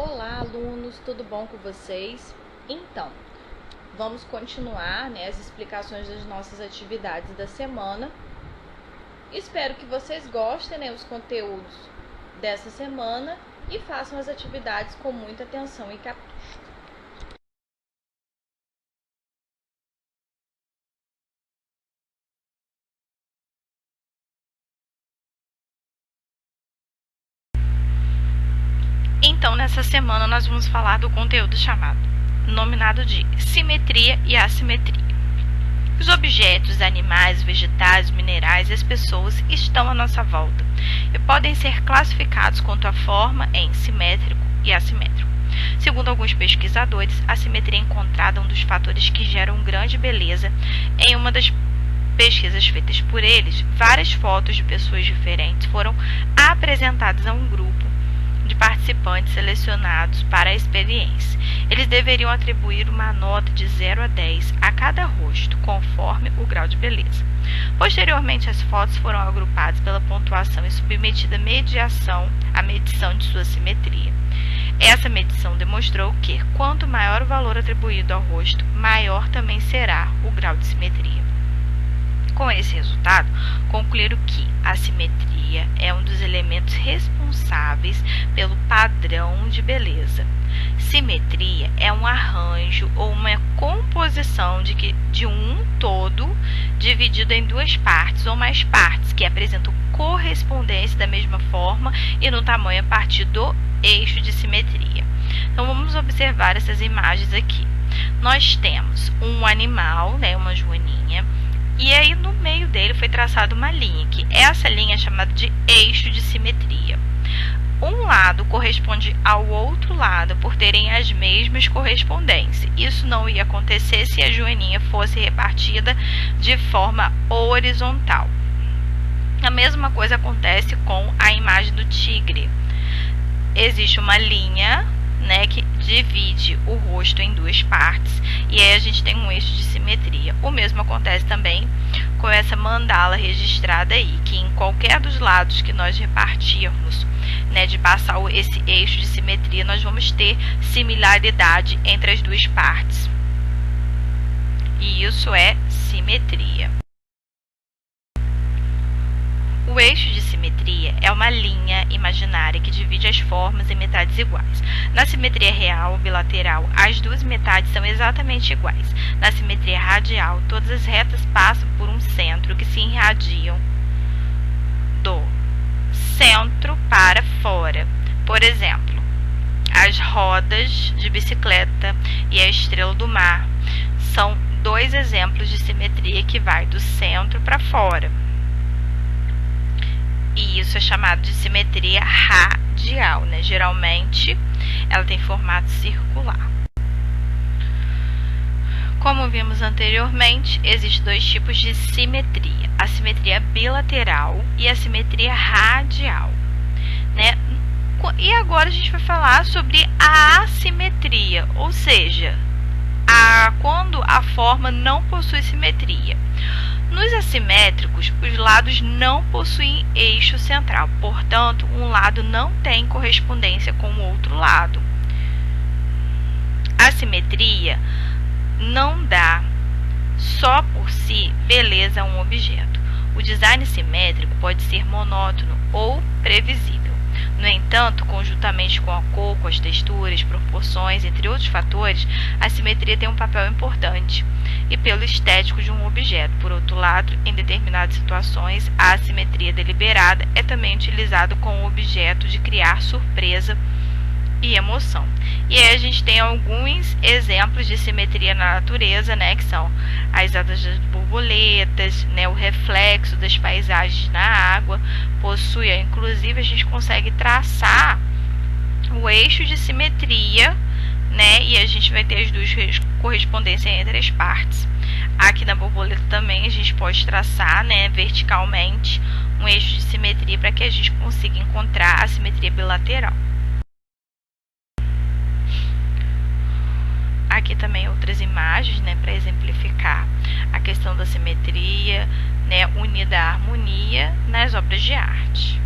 Olá, alunos, tudo bom com vocês? Então, vamos continuar, as explicações das nossas atividades da semana. Espero que vocês gostem, os conteúdos dessa semana e façam as atividades com muita atenção e capricho. Então, nessa semana, nós vamos falar do conteúdo nominado de simetria e assimetria. Os objetos, animais, vegetais, minerais e as pessoas estão à nossa volta e podem ser classificados quanto à forma em simétrico e assimétrico. Segundo alguns pesquisadores, a simetria é encontrada um dos fatores que geram grande beleza. Em uma das pesquisas feitas por eles, várias fotos de pessoas diferentes foram apresentadas a um grupo de participantes selecionados para a experiência. Eles deveriam atribuir uma nota de 0 a 10 a cada rosto, conforme o grau de beleza. Posteriormente, as fotos foram agrupadas pela pontuação e submetidas à medição de sua simetria. Essa medição demonstrou que, quanto maior o valor atribuído ao rosto, maior também será o grau de simetria. Com esse resultado, concluíram que a simetria é um dos elementos responsáveis pelo padrão de beleza. Simetria é um arranjo ou uma composição de um todo dividido em duas partes ou mais partes que apresentam correspondência da mesma forma e no tamanho a partir do eixo de simetria. Então, vamos observar essas imagens aqui. Nós temos um animal, uma joaninha, e aí no meio dele foi traçada uma linha, que essa linha é chamada de eixo de simetria. Um lado corresponde ao outro lado por terem as mesmas correspondências. Isso não ia acontecer se a joaninha fosse repartida de forma horizontal. A mesma coisa acontece com a imagem do tigre. Existe uma linha, que divide o rosto em duas partes, e aí a gente tem um eixo de simetria. O mesmo acontece também com essa mandala registrada aí, que em qualquer dos lados que nós repartirmos, de passar esse eixo de simetria, nós vamos ter similaridade entre as duas partes. E isso é simetria. O eixo de simetria é uma linha imaginária que divide as formas em metades iguais. Na simetria real ou bilateral, as duas metades são exatamente iguais. Na simetria radial, todas as retas passam por um centro que se irradiam do centro para fora. Por exemplo, as rodas de bicicleta e a estrela do mar são dois exemplos de simetria que vai do centro para fora. E isso é chamado de simetria radial, Geralmente, ela tem formato circular. Como vimos anteriormente, existem dois tipos de simetria: a simetria bilateral e a simetria radial, E agora a gente vai falar sobre a assimetria, ou seja, quando a forma não possui simetria. Nos assimétricos, os lados não possuem eixo central, portanto, um lado não tem correspondência com o outro lado. A simetria não dá só por si beleza a um objeto. O design simétrico pode ser monótono ou previsível. No entanto, conjuntamente com a cor, com as texturas, proporções, entre outros fatores, a simetria tem um papel importante e pelo estético de um objeto. Por outro lado, em determinadas situações, a assimetria deliberada é também utilizada com o objeto de criar surpresa e emoção. E aí a gente tem alguns exemplos de simetria na natureza, que são as asas das borboletas, o reflexo das paisagens na água, inclusive a gente consegue traçar o eixo de simetria, e a gente vai ter as duas correspondências entre as partes. Aqui na borboleta também a gente pode traçar, verticalmente um eixo de simetria para que a gente consiga encontrar a simetria bilateral. Aqui também outras imagens, para exemplificar a questão da simetria, unida à harmonia nas obras de arte.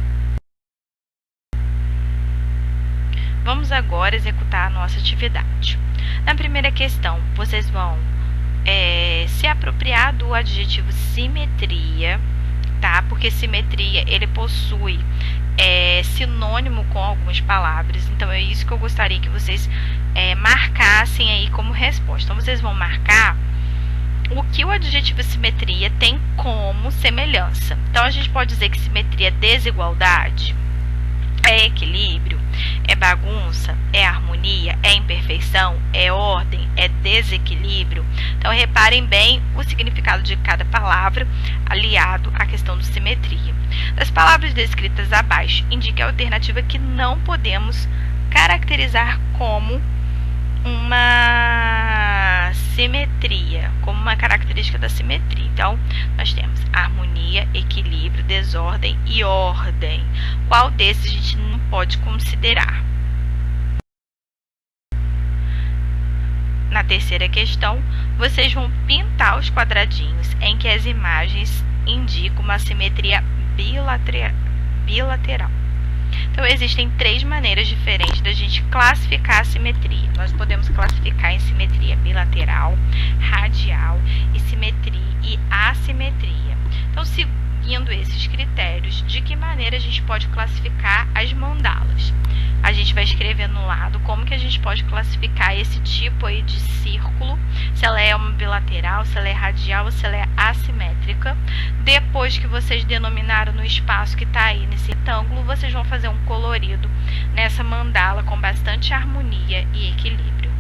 Vamos agora executar a nossa atividade. Na primeira questão, vocês vão se apropriar do adjetivo simetria, tá? Porque simetria, ele possui sinônimo com algumas palavras, então é isso que eu gostaria que vocês marcassem aí como resposta. Então, vocês vão marcar o que o adjetivo simetria tem como semelhança. Então, a gente pode dizer que simetria é desigualdade, é equilíbrio, é bagunça, é harmonia, é imperfeição, é ordem, é desequilíbrio. Então, reparem bem o significado de cada palavra aliado à questão de simetria. Das palavras descritas abaixo, indique a alternativa que não podemos caracterizar como uma simetria, como uma característica da simetria. Então, nós temos harmonia, equilíbrio, desordem e ordem. Qual desses a gente não pode considerar? Na terceira questão, vocês vão pintar os quadradinhos em que as imagens indicam uma simetria bilateral. Então, existem 3 maneiras diferentes da gente classificar a simetria. Nós podemos classificar em simetria bilateral, radial e assimetria. Então, seguindo esses critérios, de que maneira a gente pode classificar as mandalas? A gente vai escrever no lado como que a gente pode classificar esse tipo aí de círculo, se ela é uma bilateral, se ela é radial ou se ela é assimétrica. Depois que vocês denominaram no espaço que está aí nesse retângulo, vocês vão fazer um colorido nessa mandala com bastante harmonia e equilíbrio.